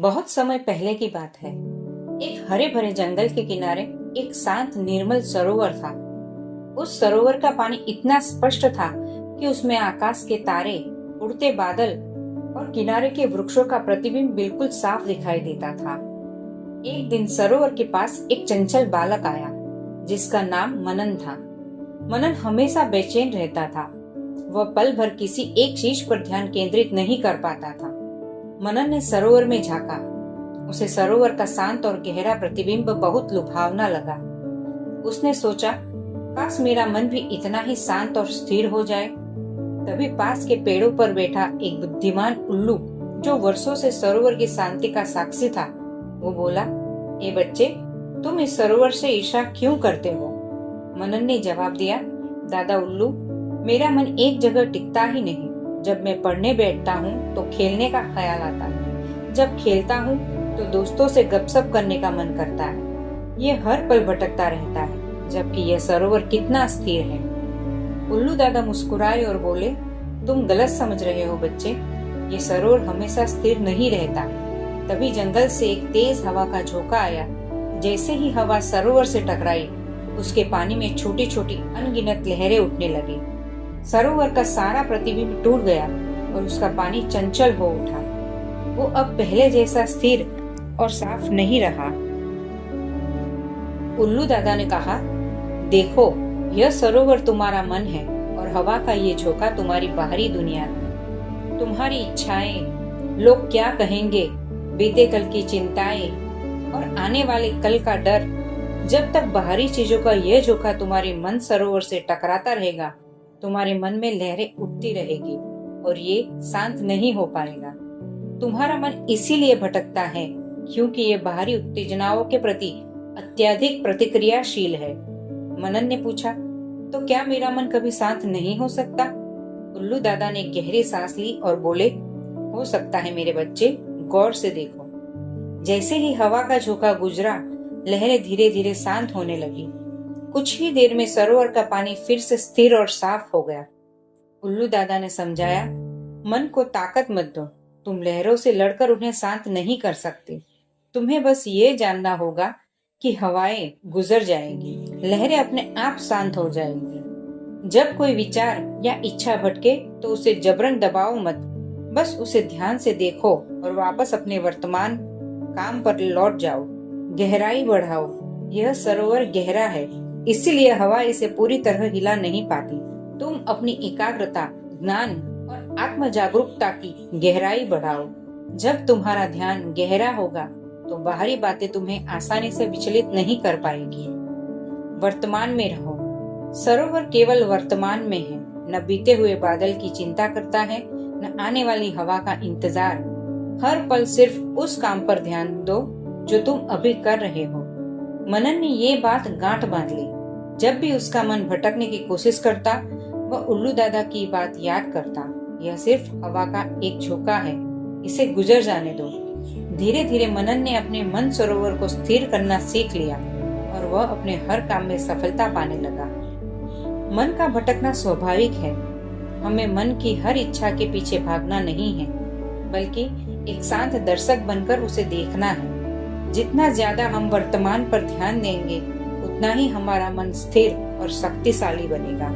बहुत समय पहले की बात है। एक हरे भरे जंगल के किनारे एक शांत निर्मल सरोवर था। उस सरोवर का पानी इतना स्पष्ट था कि उसमें आकाश के तारे, उड़ते बादल और किनारे के वृक्षों का प्रतिबिंब बिल्कुल साफ दिखाई देता था। एक दिन सरोवर के पास एक चंचल बालक आया जिसका नाम मनन था। मनन हमेशा बेचैन रहता था। वह पल भर किसी एक चीज पर ध्यान केंद्रित नहीं कर पाता था। मनन ने सरोवर में झांका। उसे सरोवर का शांत और गहरा प्रतिबिंब बहुत लुभावना लगा। उसने सोचा, काश मेरा मन भी इतना ही शांत और स्थिर हो जाए। तभी पास के पेड़ों पर बैठा एक बुद्धिमान उल्लू, जो वर्षों से सरोवर की शांति का साक्षी था, वो बोला, ए बच्चे, तुम इस सरोवर से ईर्ष्या क्यों करते हो? मनन ने जवाब दिया, दादा उल्लू, मेरा मन एक जगह टिकता ही नहीं। जब मैं पढ़ने बैठता हूँ तो खेलने का ख्याल आता है। जब खेलता हूँ तो दोस्तों से गपशप करने का मन करता है। ये हर पल भटकता रहता है, जबकि यह सरोवर कितना स्थिर है। उल्लू दादा मुस्कुराए और बोले, तुम गलत समझ रहे हो बच्चे। ये सरोवर हमेशा स्थिर नहीं रहता। तभी जंगल से एक तेज हवा का झोंका आया। जैसे ही हवा सरोवर से टकराई, उसके पानी में छोटी छोटी अनगिनत लहरें उठने लगी। सरोवर का सारा प्रतिबिंब टूट गया और उसका पानी चंचल हो उठा। वो अब पहले जैसा स्थिर और साफ नहीं रहा। उल्लू दादा ने कहा, देखो, यह सरोवर तुम्हारा मन है और हवा का ये झोंका तुम्हारी बाहरी दुनिया है। तुम्हारी इच्छाएं, लोग क्या कहेंगे, बीते कल की चिंताएं और आने वाले कल का डर, जब तक बाहरी चीजों का यह झोंका तुम्हारे मन सरोवर से टकराता रहेगा, तुम्हारे मन में लहरें उठती रहेगी और ये शांत नहीं हो पाएगा। तुम्हारा मन इसीलिए भटकता है क्योंकि ये बाहरी उत्तेजनाओं के प्रति अत्यधिक प्रतिक्रियाशील है। मनन ने पूछा, तो क्या मेरा मन कभी शांत नहीं हो सकता? उल्लू दादा ने गहरी सांस ली और बोले, हो सकता है मेरे बच्चे, गौर से देखो। जैसे ही हवा का झोंका गुजरा, लहरें धीरे धीरे शांत होने लगी। कुछ ही देर में सरोवर का पानी फिर से स्थिर और साफ हो गया। उल्लू दादा ने समझाया, मन को ताकत मत दो। तुम लहरों से लड़कर उन्हें शांत नहीं कर सकते। तुम्हें बस ये जानना होगा कि हवाएं गुजर जाएंगी, लहरें अपने आप शांत हो जाएंगी। जब कोई विचार या इच्छा भटके तो उसे जबरन दबाओ मत। बस उसे ध्यान से देखो और वापस अपने वर्तमान काम पर लौट जाओ। गहराई बढ़ाओ। यह सरोवर गहरा है, इसीलिए हवा इसे पूरी तरह हिला नहीं पाती। तुम अपनी एकाग्रता, ज्ञान और आत्म जागरूकता की गहराई बढ़ाओ। जब तुम्हारा ध्यान गहरा होगा तो बाहरी बातें तुम्हें आसानी से विचलित नहीं कर पाएगी। वर्तमान में रहो। सरोवर केवल वर्तमान में है, न बीते हुए बादल की चिंता करता है, न आने वाली हवा का इंतजार। हर पल सिर्फ उस काम पर ध्यान दो जो तुम अभी कर रहे हो। मनन ने ये बात गांठ बांध ली। जब भी उसका मन भटकने की कोशिश करता, वह उल्लू दादा की बात याद करता, यह सिर्फ हवा का एक झोंका है, इसे गुजर जाने दो। धीरे धीरे मनन ने अपने मन सरोवर को स्थिर करना सीख लिया और वह अपने हर काम में सफलता पाने लगा। मन का भटकना स्वाभाविक है। हमें मन की हर इच्छा के पीछे भागना नहीं है, बल्कि एक शांत दर्शक बनकर उसे देखना है। जितना ज्यादा हम वर्तमान पर ध्यान देंगे, उतना ही हमारा मन स्थिर और शक्तिशाली बनेगा।